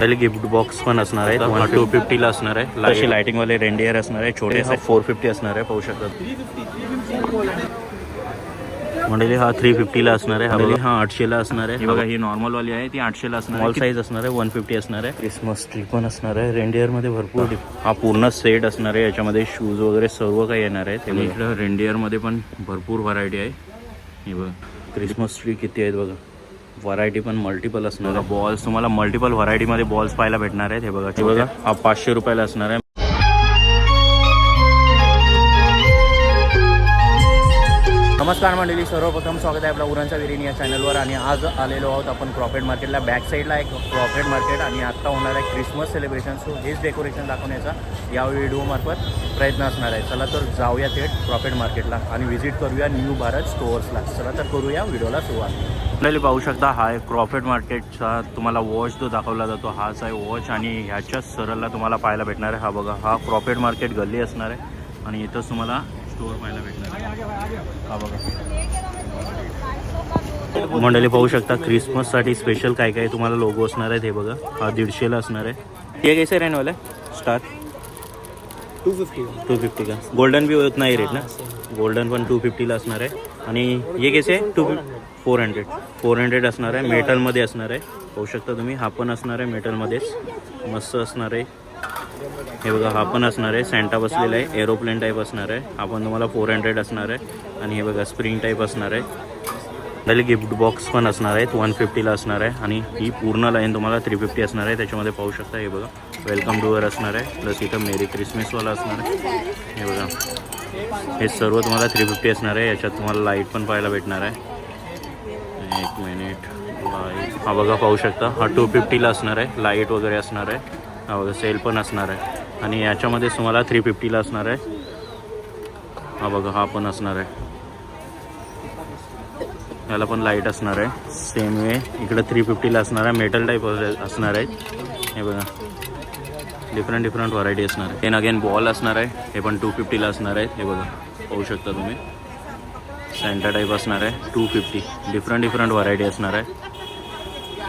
त्याला gift box पण असणार आहे. 250 ला असणार आहे. अशी लाइटिंग वाले रेंडियर असणार आहे. छोटे 450 असणार आहे. पाहू शकता मंडळी. हा 350 ला असणार आहे. मंडळी हा 800 ला असणार आहे. बघा ही नॉर्मल वाली आहे ती 800 ला असणार आहे. स्मॉल साईज असणार आहे. 150 असणार आहे. क्रिसमस ट्री पण असणार आहे. रेंडियर मध्ये भरपूर हा पूर्ण सेट असणार आहे. याच्यामध्ये शूज वगैरे सर्व काही येणार आहे. ते इकडे रेंडियर मध्ये पण भरपूर व्हरायटी आहे. हे बघा क्रिसमस ट्री किती आहेत बघा. व्हरायटी पण मल्टिपल असणार आहे. बॉल्स तुम्हाला मल्टिपल व्हरायटी मध्ये बॉल्स पाहायला भेटणार आहेत. हे बघा हा 500 रुपयाला असणार आहे. नमस्कार मंडळी, सर्वप्रथम स्वागत आहे आपला उरणचा विरीन या चॅनलवर. आणि आज आलेलो आहोत आपण क्रॉफेट मार्केटला. बॅक साईडला एक क्रॉफेट मार्केट आणि आत्ता होणार आहे क्रिसमस सेलिब्रेशन. सो हेच डेकोरेशन दाखवण्याचा या व्हिडिओमार्फत प्रयत्न असणार आहे. चला तर जाऊया थेट क्रॉफेट मार्केटला आणि व्हिजिट करूया न्यू भारत स्टोअर्सला. चला तर करूया व्हिडिओला सुरुवात. मंडळी पाहू शकता हा एक क्रॉफेट मार्केटचा तुम्हाला वॉच जो दाखवला जातो हाच आहे वॉच. आणि ह्याच्याच सरळला तुम्हाला पाहायला भेटणार आहे. हा बघा हा क्रॉफेट मार्केट गल्ली असणार आहे आणि इथंच तुम्हाला स्टोअर पाहायला भेटणार आहे. हा बघा मंडळी पाहू शकता क्रिसमससाठी स्पेशल काय काय तुम्हाला लोगो असणार आहेत. हे बघा हा 150 ला असणार आहे. ये कैसे रहने वाला है स्टार 250 का. गोल्डन भी उतना ही रेट ना. गोल्डन पण 250 ला असणार आहे. आणि ये कैसे 400 असणार आहे. मेटलमध्ये असणार आहे. पाहू शकता तुम्ही. हा पण असणार आहे मेटलमध्येच मस्त असणार आहे. हे बघा हा पण असणार आहे. सँटा बसलेला आहे. एरोप्लेन टाईप असणार आहे. हा पण तुम्हाला 400 असणार आहे. आणि हे बघा स्प्रिंग टाईप असणार आहे. त्याला गिफ्ट बॉक्स पण असणार आहेत. 150 ला असणार आहे. आणि ही पूर्ण लाईन तुम्हाला 350 असणार आहे. त्याच्यामध्ये पाहू शकता. हे बघा वेलकम डूअर असणार आहे. प्लस इथं मेरी क्रिसमसवाला असणार आहे. हे बघा हे सर्व तुम्हाला 350 असणार आहे. याच्यात तुम्हाला लाईट पण पाहायला भेटणार आहे. एक मिनिट लाईट हा बघा पाहू शकता. हा 250 ला असणार आहे. लाईट वगैरे असणार आहे. हा बघा सेल पण असणार आहे. आणि याच्यामध्ये तुम्हाला 350 ला असणार आहे. हा बघा हा पण असणार आहे. याला पण लाईट असणार आहे. सेम वे इकडं 350 ला असणार आहे. मेटल टाईप असणार आहे. हे बघा डिफरंट व्हरायटी असणार आहे. एन अगेन बॉल असणार आहे. हे पण 250 ला असणार आहेत. हे बघा पाहू शकता तुम्ही. सँटा टाईप असणार आहे. 250 डिफरंट व्हरायटी असणार आहे.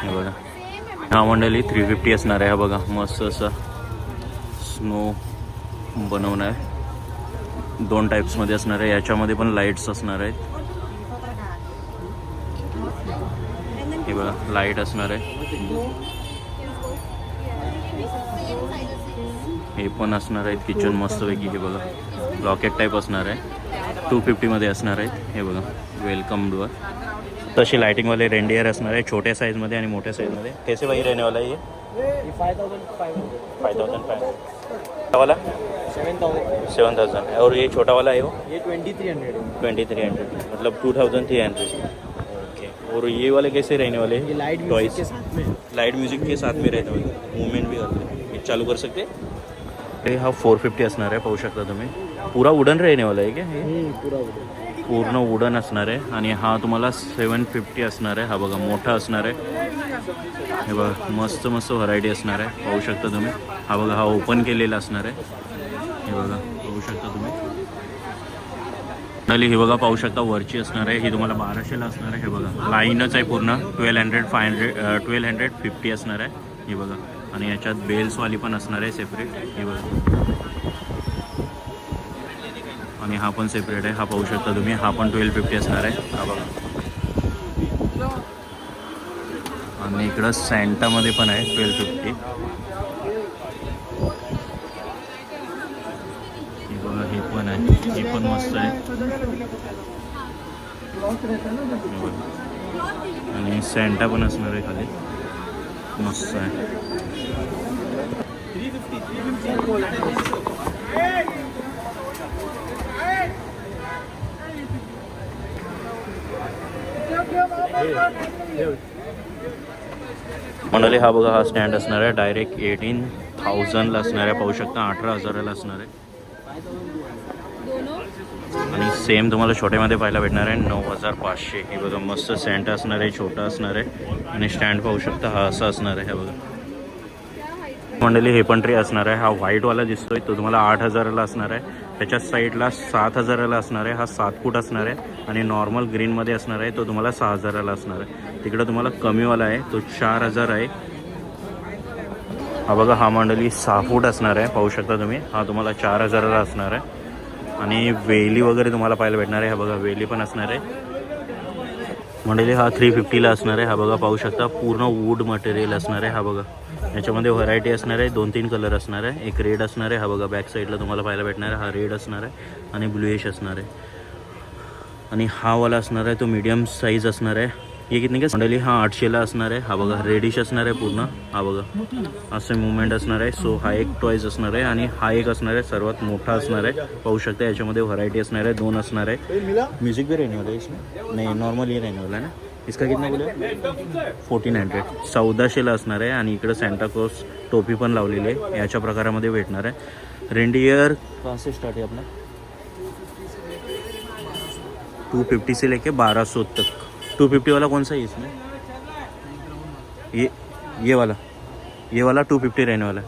हे बघा हा मंडळी 350 असणार आहे. हा बघा मस्त असं स्नो बनवणं आहे. 2 टाईप्समध्ये असणार आहे. याच्यामध्ये पण लाईट्स असणार आहेत. हे बघा लाईट असणार आहे. हे पण असणार आहेत किचन मस्तपैकी. हे बघा लॉकेट टाईप असणार आहे. 250 मध्ये असणार आहेत. हे बघा वेलकम डूअर. तशी लाइटिंग वाले रेंडियर असणार आहे छोट्या साईजमध्ये आणि मोठ्या साईजमध्ये. कैसे भाई रहने वाला है ये 5500 वाला 7000 और ये छोटा वाला है वो ये 2300 मतलब 2300. और ये वाले कैसे रहने वाले हैं. ये लाइट म्यूजिक के साथ में लाइट म्यूजिक के साथ में रहने वाले. मूवमेंट भी करते हैं. ये चालू कर सकते हैं. हा 450 असणार आहे. पाहू शकता तुम्ही. पूरा वुडन रहने वाला आहे क्या हे. पूर्ण वुडन असणार आहे. आणि हा तुम्हाला 750 असणार आहे. हा बघा मोठा असणार आहे. हे बघा मस्त व्हरायटी असणार आहे. पाहू शकता तुम्ही. हा बघा हा ओपन केलेला असणार आहे. हे बघा पाहू शकता तुम्ही. हे बघा पाहू शकता वरची असणार आहे. ही तुम्हाला 1200 असणार आहे. हे बघा लाईनच आहे पूर्ण. 1250 असणार आहे. हे बघा आणि याच्यात बेल्सवाली पण असणार आहे सेपरेट. हे बघा आणि हा पण सेपरेट आहे. हा पाहू शकता तुम्ही. हा पण 1250 असणार आहे. हा बघा आणि इकडं सँटामध्ये पण आहे 1250. हे बघा हे पण आहे. हे पण मस्त आहे. आणि सँटा पण असणार आहे खाली. मस्त आहे. मंडळी हा बघा हा स्टँड असणार आहे. डायरेक्ट 18,000 ला असणार आहे. पाहू शकता 18,000 असणार आहे. आणि सेम तुम्हाला छोट्यामध्ये पाहायला भेटणार आहे 9,500. हे बघा मस्त सँटा असणार आहे. छोटा असणार आहे. आणि स्टँड पाहू शकता हा असा असणार आहे. हे बघा मंडळी हे पण ट्रे असणार आहे. हा व्हाईटवाला दिसतोय तो तुम्हाला 8,000 ला असणार आहे. त्याच्या साईडला 7,000 ला असणार आहे. हा 7 फूट असणार आहे. आणि नॉर्मल ग्रीनमध्ये असणार आहे तो तुम्हाला 6,000 ला असणार आहे. तिकडं तुम्हाला कमीवाला आहे तो 4,000 आहे. हा बघा हा मंडळी 6 फूट असणार आहे, पाहू शकता तुम्ही. हा तुम्हाला 4000ला असणार आहे. आणि वेली वगैरे तुम्हाला पाहायला भेटणार आहे. हा बघा वेली पण असणार आहे मंडळी. हा 350ला असणार आहे. हा बघा पाहू शकता पूर्ण वूड मटेरियल असणार आहे. हा बघा याच्यामध्ये व्हरायटी असणार आहे, 2-3 कलर असणार आहे. एक रेड असणार आहे. हा बघा बॅक साईडला तुम्हाला पाहायला भेटणार आहे. हा रेड असणार आहे आणि ब्लूइश असणार आहे. आणि हा वाला असणार आहे तो मीडियम साईज असणार आहे. हे कितने का मंडळी? हा 800ला असणार आहे. हा बघा रेडिश असणार आहे पूर्ण. हा बघा असे मुवमेंट असणार आहे. सो हा एक टॉईज असणार आहे आणि हा एक असणार आहे सर्वात मोठा असणार आहे. पाहू शकता याच्यामध्ये व्हरायटी असणार आहे, 2 असणार आहे. म्यूजिक भी रहने वाला है इसमें? नहीं नॉर्मल ये रहने वाला है ना. इसका कितना बोले? 1400. 1400ला असणार आहे. आणि इकडं सॅन्टा क्लॉज टोपी पण लावलेली आहे. याच्या प्रकारामध्ये भेटणार आहे. रेंडियर कहाँ से स्टार्ट है अपना? 250 से लेके 1200 तक. 250 वाला कौन सा है इसमें? ये वाला 250 रहने वाला है.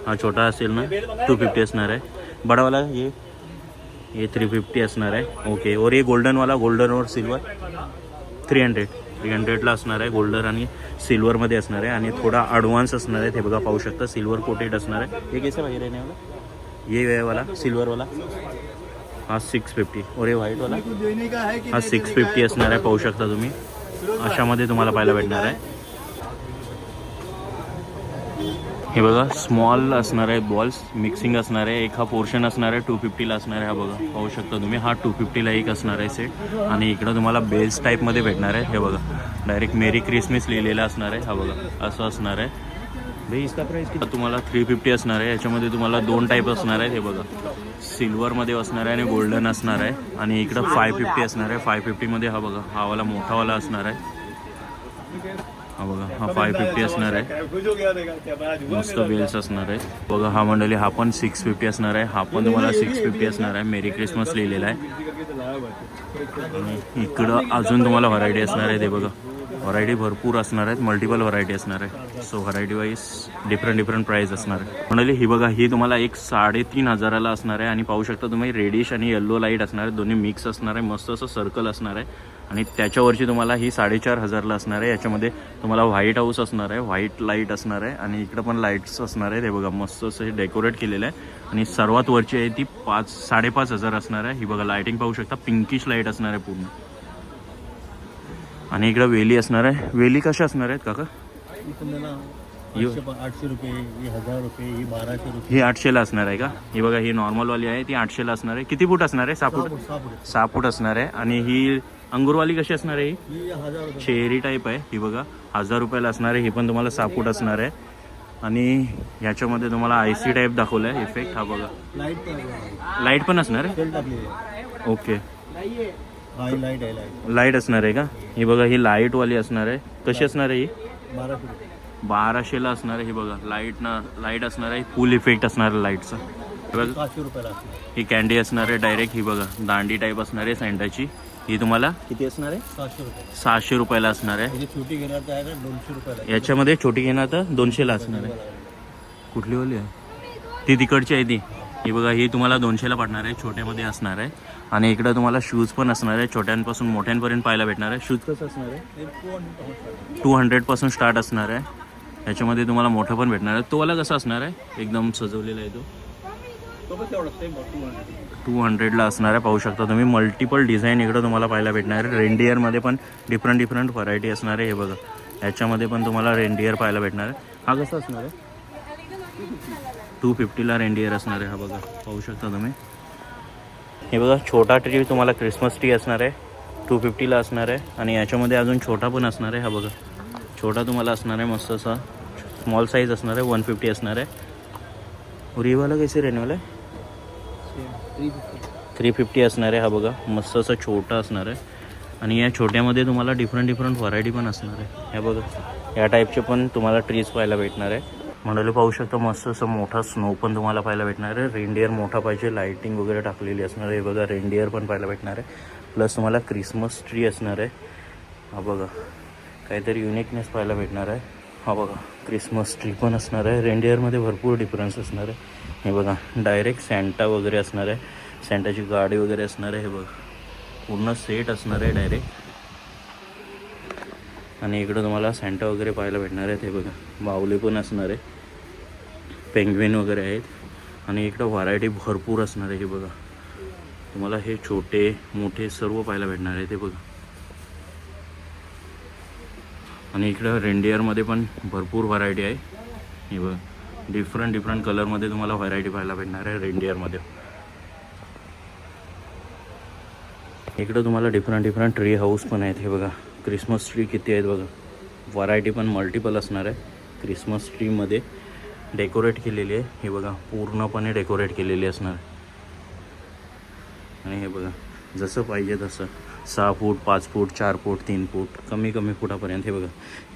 हाँ छोटा असेल ना 250 असणार आहे. बड़ा वाला ये 350 असणार आहे. ओके. और ये गोल्डन वाला, गोल्डन और सिल्वर 300ला असणार आहे. गोल्डन आणि सिल्वरमध्ये असणार आहे आणि थोडा ॲडव्हान्स असणार आहे. ते बघा पाहू शकता सिल्वर कोटेड असणार आहे. हे कैसे भाई रहने वाला? ये वाला सिल्वर वाला हा 650. और हे व्हाईट वाला हा 650 असणार आहे. पाहू शकता तुम्ही अशामध्ये तुम्हाला पाहायला भेटणार आहे. हे बघा स्मॉल असणार आहे, बॉल्स मिक्सिंग असणार आहे. एक हा पोर्शन असणार आहे 250ला असणार आहे. हा बघा पाहू शकता तुम्ही हा 250ला एक असणार आहे सेट. आणि इकडं तुम्हाला बेल्स टाईपमध्ये भेटणार आहे. हे बघा डायरेक्ट मेरी क्रिसमस लिहिलेलं असणार आहे. हा बघा असं असणार आहे. भाई इसका प्राइस तुम्हाला 350 असणार आहे. याच्यामध्ये तुम्हाला 2 टाईप असणार आहेत. हे बघा सिल्वरमध्ये असणार आहे आणि गोल्डन असणार आहे. आणि इकडं 550 असणार आहे. 550मध्ये हा बघा हा वाला मोठावाला असणार आहे. हा बघा हा 550 असणार आहे. मस्त बेल्स असणार आहे. बघा हा मंडळी हा पण 650 असणार आहे. हा पण तुम्हाला 650 असणार आहे. मेरी क्रिसमस लिहिलेला आहे. आणि इकडं अजून तुम्हाला व्हरायटी असणार आहे. ते बघा व्हरायटी भरपूर असणार आहेत, मल्टिपल व्हरायटी असणार आहे. So variety wise different price असणार आहे. मंडळी ही बघा ही तुम्हाला एक 3500ला असणार आहे. आणि पाहू शकता तुम्ही रेडिश आणि येल्लो लाईट असणार आहे, दोन्ही मिक्स असणार आहे. मस्त असं सर्कल असणार आहे. आणि त्याच्यावरची तुम्हाला ही 4500ला असणार आहे. याच्यामध्ये तुम्हाला व्हाईट हाऊस असणार आहे, व्हाईट लाईट असणार आहे आणि इकडं पण लाईट्स असणार आहे. ते बघा मस्त असं हे डेकोरेट केलेलं आहे. आणि सर्वात वरची आहे ती 5,500 असणार आहे. ही बघा लाईटिंग पाहू शकता, पिंकिश लाईट असणार आहे पूर्ण. आणि इकडं वेली असणार आहे. वेली कशा असणार आहेत काका? 800 रुपये, ही 1000 रुपये, ही 1200 रुपये. ही 800ला असणार आहे का? ही बघा ही नॉर्मलवाली आहे ती 800ला असणार आहे. किती फूट असणार आहे? 6 फूट. 6 फूट असणार आहे. आणि ही अंगूरवाली कशी असणार आहे? ही 1000 रुपये. चेरी टाईप आहे. ही बघा 1000 रुपयाला असणार आहे. ही पण तुम्हाला 6 फूट असणार आहे. आणि ह्याच्यामध्ये तुम्हाला आयसी टाईप दाखवलं आहे इफेक्ट. हा बघा लाईट पण असणार आहे. ओके लाईट असणार आहे का? ही बघा ही लाईटवाली असणार आहे. कशी असणार आहे ही? 1200ला असणार आहे. ही बघा लाईट असणार आहे. फुल इफेक्ट असणार आहे लाईटचा. बघा ही कॅन्डी असणार आहे डायरेक्ट. ही बघा दांडी टाईप असणार आहे सँटाची. ही तुम्हाला किती असणार आहे? 600 रुपयाला असणार आहे. छोटी घेणार तर आहे ना 200 रुपयाला. याच्यामध्ये छोटी घेणार तर 200ला असणार आहे. कुठली वाली आहे? ती तिकडची आहे ती. ही बघा ही तुम्हाला 200ला पडणार आहे, छोट्यामध्ये असणार आहे. आणि इकडं तुम्हाला शूज पण असणार आहे, छोट्यांपासून मोठ्यांपर्यंत पाहायला भेटणार आहे. शूज कसं असणार आहे? 200 पासून स्टार्ट असणार आहे. याच्यामध्ये तुम्हाला मोठं पण भेटणार आहे. तो वाला कसा असणार आहे? एकदम सजवलेला आहे तो. 200ला असणार आहे. पाहू शकता तुम्ही मल्टिपल डिझाईन इकडं तुम्हाला पाहायला भेटणार आहे. रेनडिअरमध्ये पण डिफरंट व्हरायटी असणार आहे. हे बघा याच्यामध्ये पण तुम्हाला रेनडिअर पाहायला भेटणार आहे. हा कसा असणार आहे? 250ला रेनडिअर असणार आहे. हा बघा पाहू शकता तुम्ही. हे बघा छोटा ट्री तुम्हाला क्रिसमस ट्री असणार आहे, 250ला असणार आहे. आणि याच्यामध्ये अजून छोटा पण असणार आहे. हा बघा छोटा तुम्हाला असणार आहे मस्त असा स्मॉल साईज असणार आहे, 150 असणार आहे. और ये वाला कैसे रहने वाला है? 350 असणार आहे. हा बघा मस्त असं छोटा असणार आहे. आणि या छोट्यामध्ये तुम्हाला डिफरंट व्हरायटी पण असणार आहे. हे बघा या टाईपचे पण तुम्हाला ट्रीज पाहायला भेटणार आहे. मंडळी पाहू शकता मस्त असं मोठा स्नो पण तुम्हाला पाहायला भेटणार आहे. रेनडिअर मोठा पाहिजे, लाईटिंग वगैरे टाकलेली असणार आहे. हे बघा रेनडिअर पण पाहायला भेटणार आहे. प्लस तुम्हाला क्रिसमस ट्री असणार आहे. हा बघा काहीतरी युनिकनेस पाहायला भेटणार आहे. हा बघा क्रिसमस ट्री पण असणार आहे. रेनडिअरमध्ये भरपूर डिफरन्स असणार आहे. हे बघा डायरेक्ट सँटा वगैरे असणार आहे, सँटाची गाडी वगैरे असणार आहे. हे बघा पूर्ण सेट असणार आहे डायरेक्ट. आणि इकडं तुम्हाला सँटा वगैरे पाहायला भेटणार आहे. ते बघा बाहुली पण असणार आहे. पेंग्विन वगैरे आहेत आणि इकडं व्हरायटी भरपूर असणार आहे. हे बघा तुम्हाला हे छोटे मोठे सर्व पाहायला भेटणार आहे ते बघा. आणि इकडं रेंडियरमध्ये पण भरपूर व्हरायटी आहे. हे बघा डिफरंट कलरमध्ये तुम्हाला व्हरायटी पाहायला भेटणार आहे रेंडियरमध्ये. इकडं तुम्हाला डिफरंट ट्री हाऊस पण आहेत. हे बघा क्रिसमस ट्री किती आहेत बघा. व्हरायटी पण मल्टिपल असणार आहे. क्रिसमस ट्रीमध्ये डेकोरेट केलेली आहे. हे बघा पूर्णपणे डेकोरेट केलेली असणार आहे. आणि हे बघा जसं पाहिजे तसं 6 फूट 5 फूट 4 फूट 3 फूट कमी फुटापर्यंत. हे बघा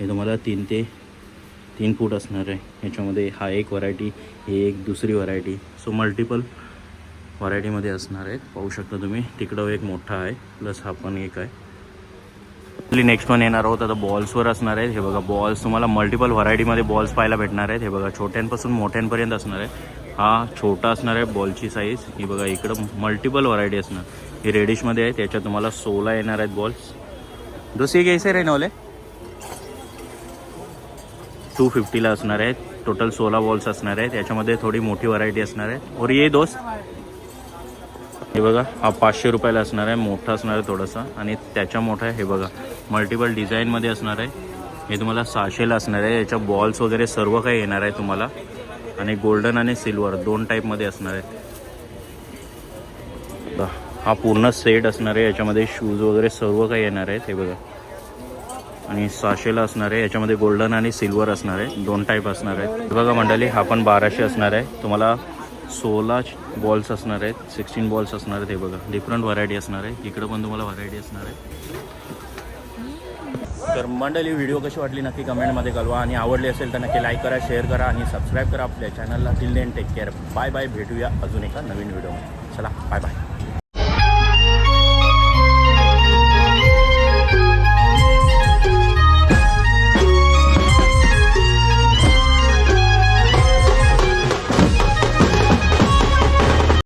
हे तुम्हाला 3 फूट असणार आहे. ह्याच्यामध्ये हा एक व्हरायटी, ही एक दुसरी व्हरायटी, सो मल्टिपल व्हरायटीमध्ये असणार आहेत. पाहू शकता तुम्ही. तिकडं एक मोठा आहे प्लस हा पण एक आहे. नेक्स्ट वन येणार आहोत आता बॉल्सवर असणार आहेत. हे बघा बॉल्स तुम्हाला मल्टिपल व्हरायटीमध्ये बॉल्स पाहायला भेटणार आहेत. हे बघा छोट्यांपासून मोठ्यांपर्यंत असणार आहे. हा छोटा असणार आहे बॉलची साईज. ही बघा इकडं मल्टिपल व्हरायटी असणार. ही रेडिशमध्ये आहे. त्याच्यात तुम्हाला 16 येणार आहेत बॉल्स. दोस्त कैसे रे नवले 250ला असणार आहेत. टोटल 16 बॉल्स असणार आहेत. याच्यामध्ये थोडी मोठी व्हरायटी असणार आहे. और ये दोस्त हे बघा हा 500 रुपयाला असणार आहे. मोठा असणार आहे थोडासा आणि त्याच्या मोठा आहे. हे बघा मल्टिपल डिझाईनमध्ये असणार आहे. हे तुम्हाला 600ला असणार आहे. याच्या बॉल्स वगैरे सर्व काही येणार आहे तुम्हाला. आणि गोल्डन आणि सिल्वर 2 टाईपमध्ये असणार आहेत. हा पूर्ण सेट असणार आहे. याच्यामध्ये शूज वगैरे सर्व काही येणार आहेत. हे बघा आणि 600ला असणार आहे. याच्यामध्ये गोल्डन आणि सिल्वर असणार आहे. 2 टाईप असणार आहेत. हे बघा मंडळी हा पण 1200 असणार आहे. तुम्हाला 16 बॉल्स असणार आहेत. 16 बॉल्स असणार आहेत. हे बघा डिफरंट व्हरायटी असणार आहे. इकडं पण तुम्हाला व्हरायटी असणार आहे. तर मंडळी व्हिडिओ कशी वाटली नक्की कमेंटमध्ये कळवा. आणि आवडली असेल तर नक्की लाईक करा, शेअर करा आणि सबस्क्राईब करा आपल्या चॅनलला. Till then take care. Bye bye. भेटूया अजून एका नवीन व्हिडिओमध्ये. चला बाय बाय.